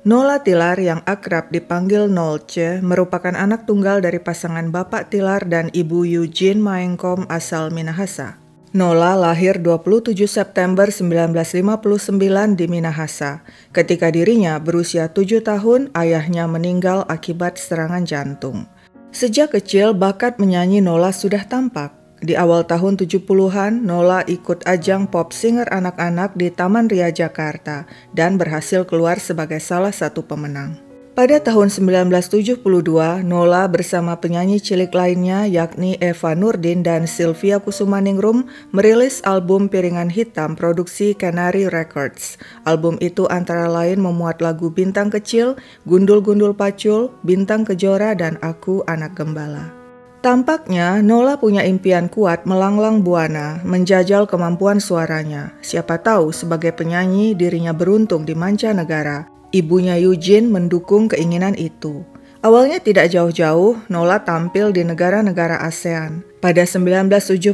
Nola Tilar yang akrab dipanggil Nolce merupakan anak tunggal dari pasangan Bapak Tilar dan Ibu Eugene Maengkom asal Minahasa. Nola lahir 27 September 1959 di Minahasa. Ketika dirinya berusia 7 tahun, ayahnya meninggal akibat serangan jantung. Sejak kecil, bakat menyanyi Nola sudah tampak. Di awal tahun 70-an, Nola ikut ajang pop singer anak-anak di Taman Ria Jakarta dan berhasil keluar sebagai salah satu pemenang. Pada tahun 1972, Nola bersama penyanyi cilik lainnya yakni Eva Nurdin dan Sylvia Kusumaningrum merilis album Piringan Hitam produksi Canary Records. Album itu antara lain memuat lagu Bintang Kecil, Gundul-Gundul Pacul, Bintang Kejora, dan Aku Anak Gembala. Tampaknya Nola punya impian kuat melanglang buana, menjajal kemampuan suaranya. Siapa tahu sebagai penyanyi dirinya beruntung di mancanegara. Ibunya Eugene mendukung keinginan itu. Awalnya tidak jauh-jauh, Nola tampil di negara-negara ASEAN. Pada 1975,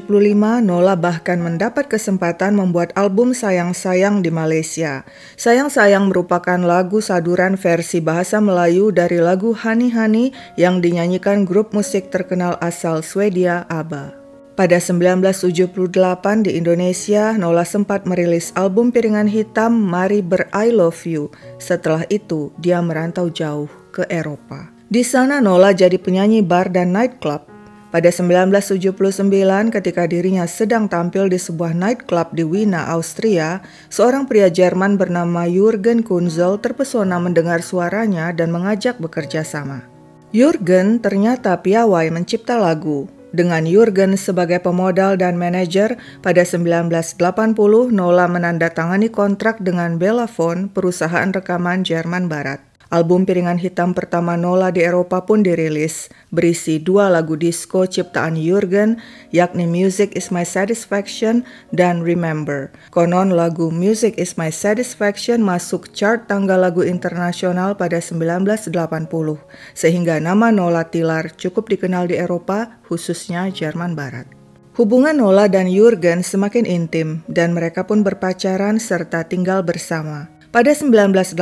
Nola bahkan mendapat kesempatan membuat album Sayang Sayang di Malaysia. Sayang Sayang merupakan lagu saduran versi bahasa Melayu dari lagu Hani Hani yang dinyanyikan grup musik terkenal asal Swedia ABBA. Pada 1978 di Indonesia, Nola sempat merilis album Piringan Hitam Mari Ber-I Love You. Setelah itu, dia merantau jauh ke Eropa. Di sana Nola jadi penyanyi bar dan nightclub. Pada 1979 ketika dirinya sedang tampil di sebuah nightclub di Wiener, Austria, seorang pria Jerman bernama Jürgen Kunzel terpesona mendengar suaranya dan mengajak bekerja sama. Jürgen ternyata piawai mencipta lagu. Dengan Jürgen sebagai pemodal dan manajer, pada 1980 Nola menandatangani kontrak dengan Bellafon, perusahaan rekaman Jerman Barat. Album Piringan Hitam pertama Nola di Eropa pun dirilis, berisi 2 lagu disco ciptaan Jürgen, yakni Music Is My Satisfaction dan Remember. Konon lagu Music Is My Satisfaction masuk chart tangga lagu internasional pada 1980, sehingga nama Nola Tilar cukup dikenal di Eropa, khususnya Jerman Barat. Hubungan Nola dan Jürgen semakin intim dan mereka pun berpacaran serta tinggal bersama. Pada 1981,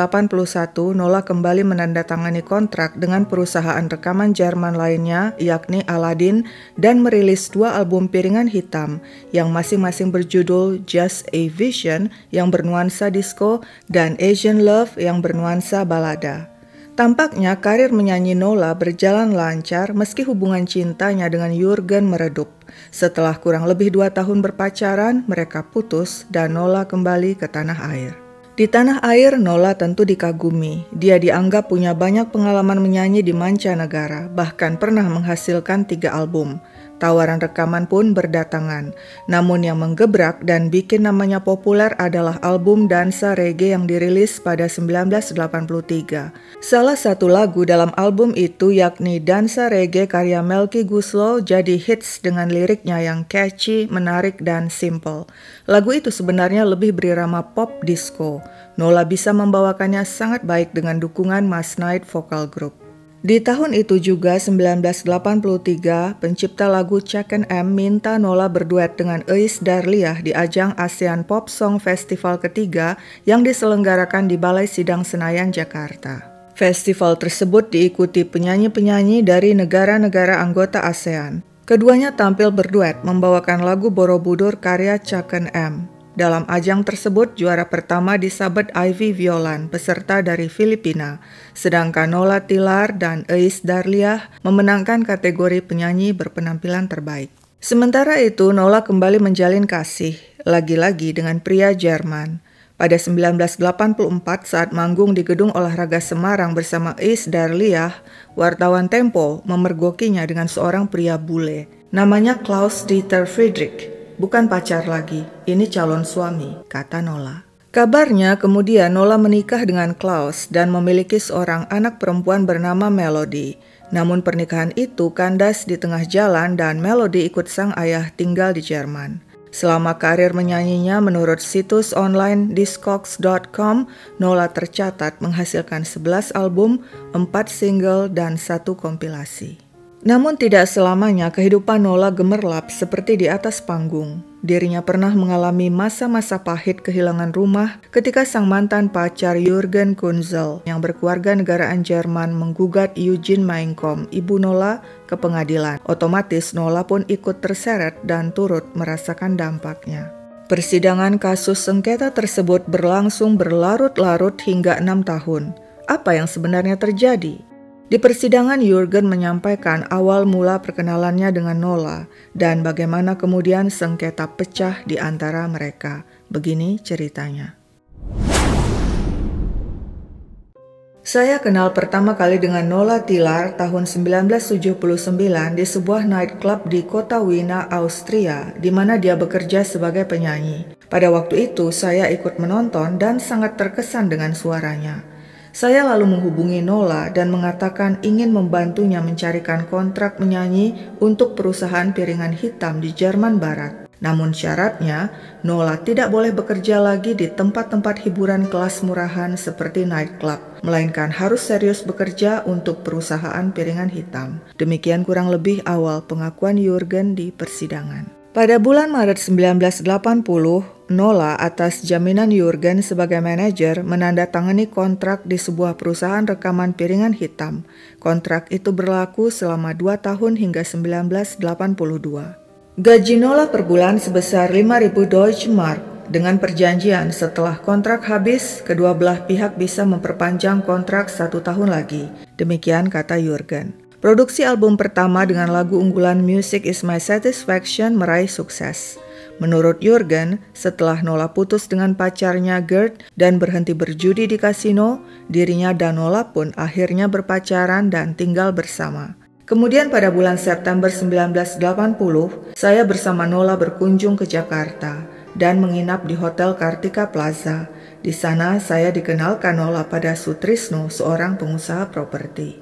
Nola kembali menandatangani kontrak dengan perusahaan rekaman Jerman lainnya, yakni Aladdin, dan merilis 2 album Piringan Hitam yang masing-masing berjudul Just a Vision yang bernuansa disco dan Asian Love yang bernuansa balada. Tampaknya karir menyanyi Nola berjalan lancar meski hubungan cintanya dengan Jürgen meredup. Setelah kurang lebih 2 tahun berpacaran, mereka putus dan Nola kembali ke tanah air. Di tanah air, Nola tentu dikagumi. Dia dianggap punya banyak pengalaman menyanyi di mancanegara, bahkan pernah menghasilkan 3 album. Tawaran rekaman pun berdatangan. Namun yang menggebrak dan bikin namanya populer adalah album dansa reggae yang dirilis pada 1983. Salah satu lagu dalam album itu yakni Dansa Reggae karya Melky Guslow jadi hits dengan liriknya yang catchy, menarik, dan simple. Lagu itu sebenarnya lebih berirama pop disco. Nola bisa membawakannya sangat baik dengan dukungan Mas Knight Vocal Group. Di tahun itu juga, 1983, pencipta lagu Chaken M minta Nola berduet dengan Eis Darliah di ajang ASEAN Pop Song Festival ketiga yang diselenggarakan di Balai Sidang Senayan, Jakarta. Festival tersebut diikuti penyanyi-penyanyi dari negara-negara anggota ASEAN. Keduanya tampil berduet membawakan lagu Borobudur karya Chaken M. Dalam ajang tersebut, juara pertama disabet Ivy Violan, peserta dari Filipina, sedangkan Nola Tilar dan Eis Darliah memenangkan kategori penyanyi berpenampilan terbaik. Sementara itu, Nola kembali menjalin kasih, lagi-lagi dengan pria Jerman. Pada 1984 saat manggung di Gedung Olahraga Semarang bersama Eis Darliah, wartawan Tempo memergokinya dengan seorang pria bule. Namanya Klaus Dieter Friedrich. Bukan pacar lagi, ini calon suami, kata Nola. Kabarnya kemudian Nola menikah dengan Klaus dan memiliki seorang anak perempuan bernama Melody. Namun pernikahan itu kandas di tengah jalan dan Melody ikut sang ayah tinggal di Jerman. Selama karir menyanyinya, menurut situs online Discogs.com, Nola tercatat menghasilkan 11 album, 4 single, dan 1 kompilasi. Namun tidak selamanya kehidupan Nola gemerlap seperti di atas panggung. Dirinya pernah mengalami masa-masa pahit kehilangan rumah ketika sang mantan pacar Jürgen Kunzel yang berkeluarga negaraan Jerman menggugat Eugene Mainkom, ibu Nola, ke pengadilan. Otomatis Nola pun ikut terseret dan turut merasakan dampaknya. Persidangan kasus sengketa tersebut berlangsung berlarut-larut hingga 6 tahun. Apa yang sebenarnya terjadi? Di persidangan, Jürgen menyampaikan awal mula perkenalannya dengan Nola dan bagaimana kemudian sengketa pecah di antara mereka. Begini ceritanya. Saya kenal pertama kali dengan Nola Tillard tahun 1979 di sebuah nightclub di kota Wina, Austria, di mana dia bekerja sebagai penyanyi. Pada waktu itu, saya ikut menonton dan sangat terkesan dengan suaranya. Saya lalu menghubungi Nola dan mengatakan ingin membantunya mencarikan kontrak menyanyi untuk perusahaan piringan hitam di Jerman Barat. Namun syaratnya, Nola tidak boleh bekerja lagi di tempat-tempat hiburan kelas murahan seperti nightclub, melainkan harus serius bekerja untuk perusahaan piringan hitam. Demikian kurang lebih awal pengakuan Jürgen di persidangan. Pada bulan Maret 1980, Nola atas jaminan Jürgen sebagai manajer menandatangani kontrak di sebuah perusahaan rekaman piringan hitam. Kontrak itu berlaku selama 2 tahun hingga 1982. Gaji Nola per bulan sebesar 5.000 Deutsche Mark. Dengan perjanjian setelah kontrak habis, kedua belah pihak bisa memperpanjang kontrak 1 tahun lagi. Demikian kata Jürgen. Produksi album pertama dengan lagu unggulan Music Is My Satisfaction meraih sukses. Menurut Jürgen, setelah Nola putus dengan pacarnya Gerd dan berhenti berjudi di kasino, dirinya dan Nola pun akhirnya berpacaran dan tinggal bersama. Kemudian pada bulan September 1980, saya bersama Nola berkunjung ke Jakarta dan menginap di Hotel Kartika Plaza. Di sana saya dikenalkan Nola pada Sutrisno, seorang pengusaha properti.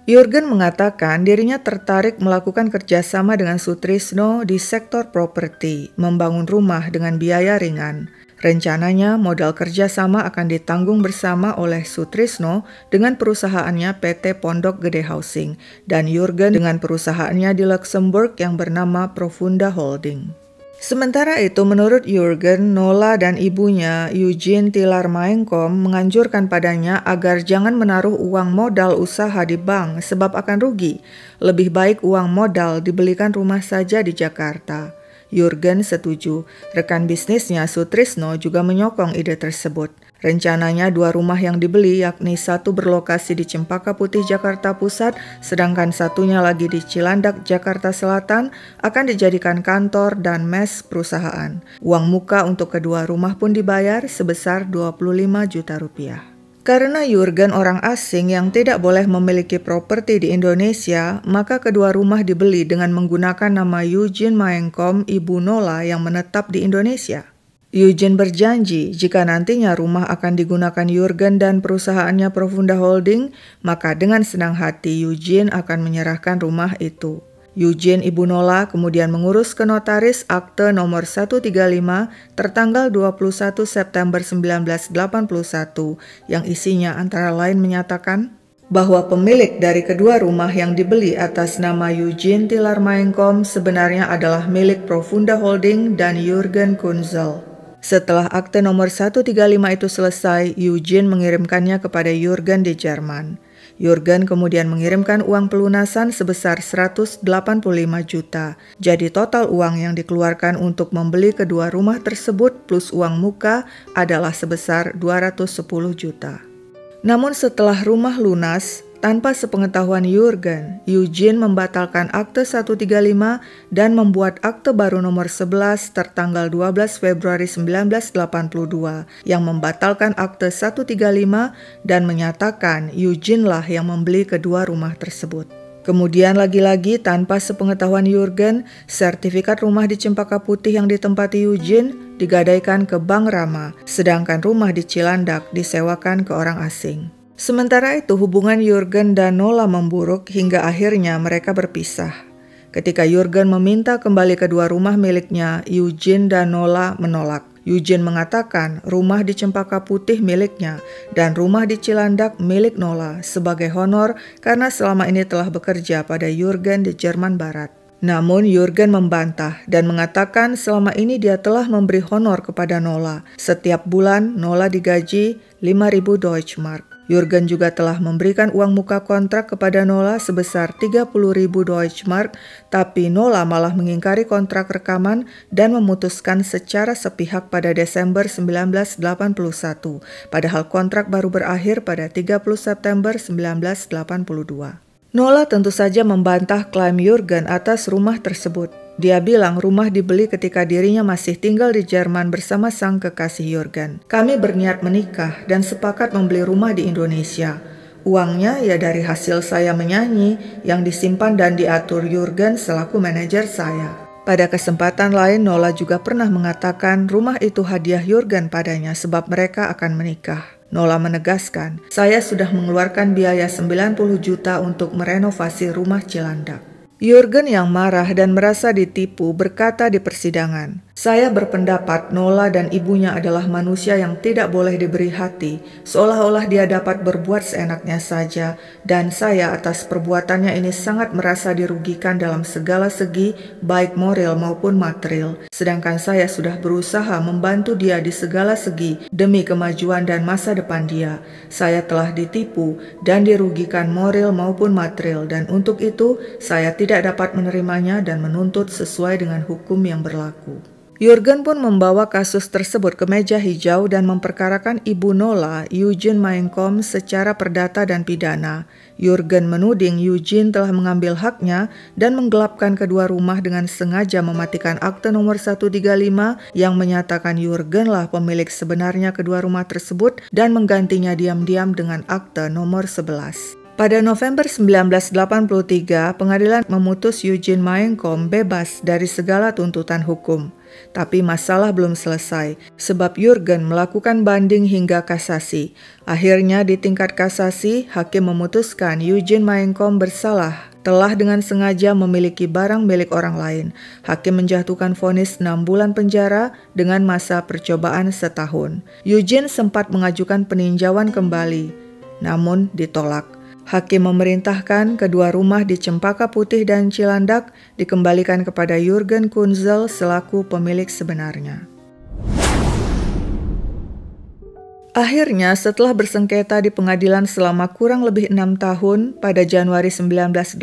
Jürgen mengatakan dirinya tertarik melakukan kerjasama dengan Sutrisno di sektor properti, membangun rumah dengan biaya ringan. Rencananya modal kerjasama akan ditanggung bersama oleh Sutrisno dengan perusahaannya PT Pondok Gede Housing dan Jürgen dengan perusahaannya di Luxembourg yang bernama Profunda Holding. Sementara itu, menurut Jürgen, Nola dan ibunya Eugene Tillard Mainkom menganjurkan padanya agar jangan menaruh uang modal usaha di bank sebab akan rugi. Lebih baik uang modal dibelikan rumah saja di Jakarta. Jürgen setuju. Rekan bisnisnya Sutrisno juga menyokong ide tersebut. Rencananya 2 rumah yang dibeli, yakni satu berlokasi di Cempaka Putih, Jakarta Pusat, sedangkan satunya lagi di Cilandak, Jakarta Selatan, akan dijadikan kantor dan mes perusahaan. Uang muka untuk kedua rumah pun dibayar sebesar 25 juta rupiah. Karena Jürgen orang asing yang tidak boleh memiliki properti di Indonesia, maka kedua rumah dibeli dengan menggunakan nama Eugene Mainkom, ibu Nola yang menetap di Indonesia. Eugene berjanji jika nantinya rumah akan digunakan Jürgen dan perusahaannya Profunda Holding, maka dengan senang hati Eugene akan menyerahkan rumah itu. Eugene ibu Nola kemudian mengurus ke notaris akte nomor 135 tertanggal 21 September 1981 yang isinya antara lain menyatakan bahwa pemilik dari kedua rumah yang dibeli atas nama Eugene Tillard Mainkom sebenarnya adalah milik Profunda Holding dan Jürgen Kunzel. Setelah akte nomor 135 itu selesai, Eugene mengirimkannya kepada Jürgen di Jerman. Jürgen kemudian mengirimkan uang pelunasan sebesar 185 juta. Jadi total uang yang dikeluarkan untuk membeli kedua rumah tersebut plus uang muka adalah sebesar 210 juta. Namun setelah rumah lunas, tanpa sepengetahuan Jürgen, Eugene membatalkan akte 135 dan membuat akte baru nomor 11 tertanggal 12 Februari 1982 yang membatalkan akte 135 dan menyatakan Eugene lah yang membeli kedua rumah tersebut. Kemudian lagi-lagi tanpa sepengetahuan Jürgen, sertifikat rumah di Cempaka Putih yang ditempati Eugene digadaikan ke Bank Rama, sedangkan rumah di Cilandak disewakan ke orang asing. Sementara itu hubungan Jürgen dan Nola memburuk hingga akhirnya mereka berpisah. Ketika Jürgen meminta kembali kedua rumah miliknya, Eugene dan Nola menolak. Eugene mengatakan rumah di Cempaka Putih miliknya dan rumah di Cilandak milik Nola sebagai honor karena selama ini telah bekerja pada Jurgen di Jerman Barat. Namun Jurgen membantah dan mengatakan selama ini dia telah memberi honor kepada Nola. Setiap bulan Nola digaji 5.000 Deutschmark. Jurgen juga telah memberikan uang muka kontrak kepada Nola sebesar 30.000 Deutschmark, tapi Nola malah mengingkari kontrak rekaman dan memutuskan secara sepihak pada Desember 1981, padahal kontrak baru berakhir pada 30 September 1982. Nola tentu saja membantah klaim Jurgen atas rumah tersebut. Dia bilang rumah dibeli ketika dirinya masih tinggal di Jerman bersama sang kekasih Jurgen. Kami berniat menikah dan sepakat membeli rumah di Indonesia. Uangnya ya dari hasil saya menyanyi yang disimpan dan diatur Jurgen selaku manajer saya. Pada kesempatan lain, Nola juga pernah mengatakan rumah itu hadiah Jurgen padanya sebab mereka akan menikah. Nola menegaskan, saya sudah mengeluarkan biaya 90 juta untuk merenovasi rumah Cilandak. Jurgen yang marah dan merasa ditipu berkata di persidangan, saya berpendapat Nola dan ibunya adalah manusia yang tidak boleh diberi hati, seolah-olah dia dapat berbuat seenaknya saja, dan saya atas perbuatannya ini sangat merasa dirugikan dalam segala segi, baik moral maupun material, sedangkan saya sudah berusaha membantu dia di segala segi demi kemajuan dan masa depan dia. Saya telah ditipu dan dirugikan moral maupun material, dan untuk itu saya tidak dapat menerimanya dan menuntut sesuai dengan hukum yang berlaku. Jurgen pun membawa kasus tersebut ke meja hijau dan memperkarakan ibu Nola, Eugene Mainkom, secara perdata dan pidana. Jurgen menuding Eugene telah mengambil haknya dan menggelapkan kedua rumah dengan sengaja mematikan akte nomor 135 yang menyatakan Jurgen lah pemilik sebenarnya kedua rumah tersebut dan menggantinya diam-diam dengan akte nomor 11. Pada November 1983, pengadilan memutus Eugene Mainkom bebas dari segala tuntutan hukum. Tapi masalah belum selesai, sebab Jurgen melakukan banding hingga kasasi. Akhirnya di tingkat kasasi, hakim memutuskan Eugene Mainkom bersalah telah dengan sengaja memiliki barang milik orang lain. Hakim menjatuhkan vonis 6 bulan penjara dengan masa percobaan setahun. Eugene sempat mengajukan peninjauan kembali, namun ditolak. Hakim memerintahkan kedua rumah di Cempaka Putih dan Cilandak dikembalikan kepada Jurgen Kunzel selaku pemilik sebenarnya. Akhirnya, setelah bersengketa di pengadilan selama kurang lebih 6 tahun, pada Januari 1988,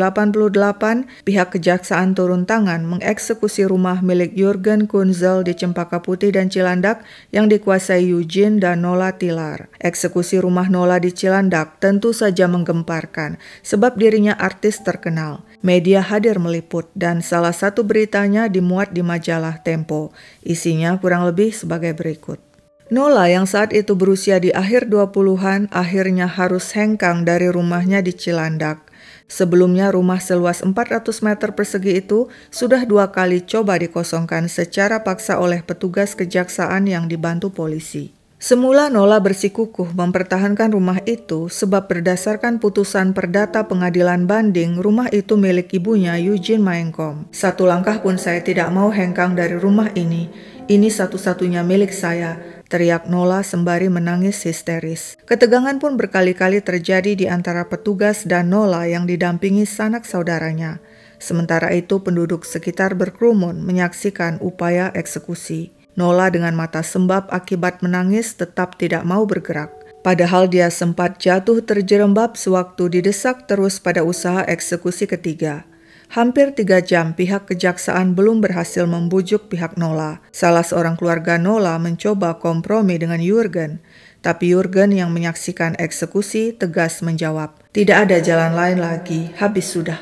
pihak kejaksaan turun tangan mengeksekusi rumah milik Jurgen Kunzel di Cempaka Putih dan Cilandak yang dikuasai Eugene dan Nola Tilar. Eksekusi rumah Nola di Cilandak tentu saja menggemparkan, sebab dirinya artis terkenal. Media hadir meliput dan salah satu beritanya dimuat di majalah Tempo. Isinya kurang lebih sebagai berikut. Nola yang saat itu berusia di akhir 20-an akhirnya harus hengkang dari rumahnya di Cilandak. Sebelumnya rumah seluas 400 meter persegi itu sudah 2 kali coba dikosongkan secara paksa oleh petugas kejaksaan yang dibantu polisi. Semula Nola bersikukuh mempertahankan rumah itu sebab berdasarkan putusan perdata pengadilan banding, rumah itu milik ibunya Eugene Mainkom. Satu langkah pun saya tidak mau hengkang dari rumah ini. Ini satu-satunya milik saya, teriak Nola sembari menangis histeris. Ketegangan pun berkali-kali terjadi di antara petugas dan Nola yang didampingi sanak saudaranya. Sementara itu penduduk sekitar berkerumun menyaksikan upaya eksekusi. Nola dengan mata sembab akibat menangis tetap tidak mau bergerak. Padahal dia sempat jatuh terjerembab sewaktu didesak terus pada usaha eksekusi ketiga. Hampir 3 jam pihak kejaksaan belum berhasil membujuk pihak Nola. Salah seorang keluarga Nola mencoba kompromi dengan Jurgen. Tapi Jurgen yang menyaksikan eksekusi tegas menjawab, tidak ada jalan lain lagi, habis sudah.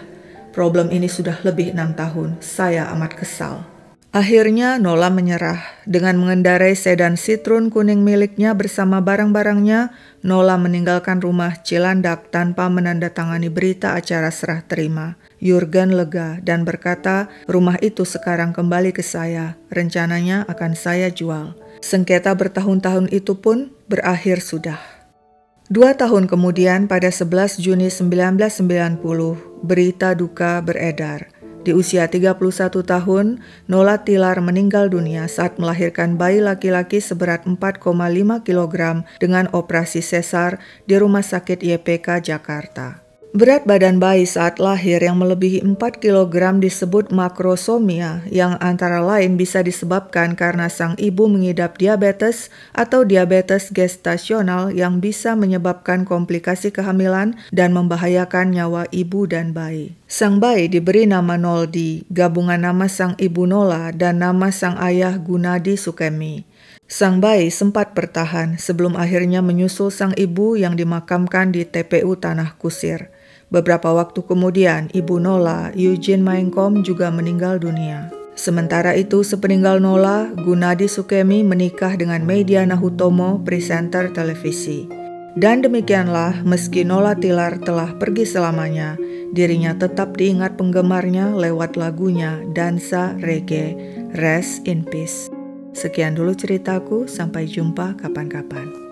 Problem ini sudah lebih 6 tahun, saya amat kesal. Akhirnya Nola menyerah. Dengan mengendarai sedan Citroen kuning miliknya bersama barang-barangnya, Nola meninggalkan rumah Cilandak tanpa menandatangani berita acara serah terima. Jurgen lega dan berkata, rumah itu sekarang kembali ke saya, rencananya akan saya jual. Sengketa bertahun-tahun itu pun berakhir sudah. 2 tahun kemudian pada 11 Juni 1990, berita duka beredar. Di usia 31 tahun, Nola Tilar meninggal dunia saat melahirkan bayi laki-laki seberat 4,5 kg dengan operasi sesar di Rumah Sakit YPK Jakarta. Berat badan bayi saat lahir yang melebihi 4 kg disebut makrosomia, yang antara lain bisa disebabkan karena sang ibu mengidap diabetes atau diabetes gestasional yang bisa menyebabkan komplikasi kehamilan dan membahayakan nyawa ibu dan bayi. Sang bayi diberi nama Noldi, gabungan nama sang ibu Nola dan nama sang ayah Gunadi Sukemi. Sang bayi sempat bertahan sebelum akhirnya menyusul sang ibu yang dimakamkan di TPU Tanah Kusir. Beberapa waktu kemudian, ibu Nola, Eugene Maengkom, juga meninggal dunia. Sementara itu, sepeninggal Nola, Gunadi Sukemi menikah dengan Mediana Hutomo, presenter televisi. Dan demikianlah, meski Nola Tilar telah pergi selamanya, dirinya tetap diingat penggemarnya lewat lagunya Dansa Reggae, Rest in Peace. Sekian dulu ceritaku, sampai jumpa kapan-kapan.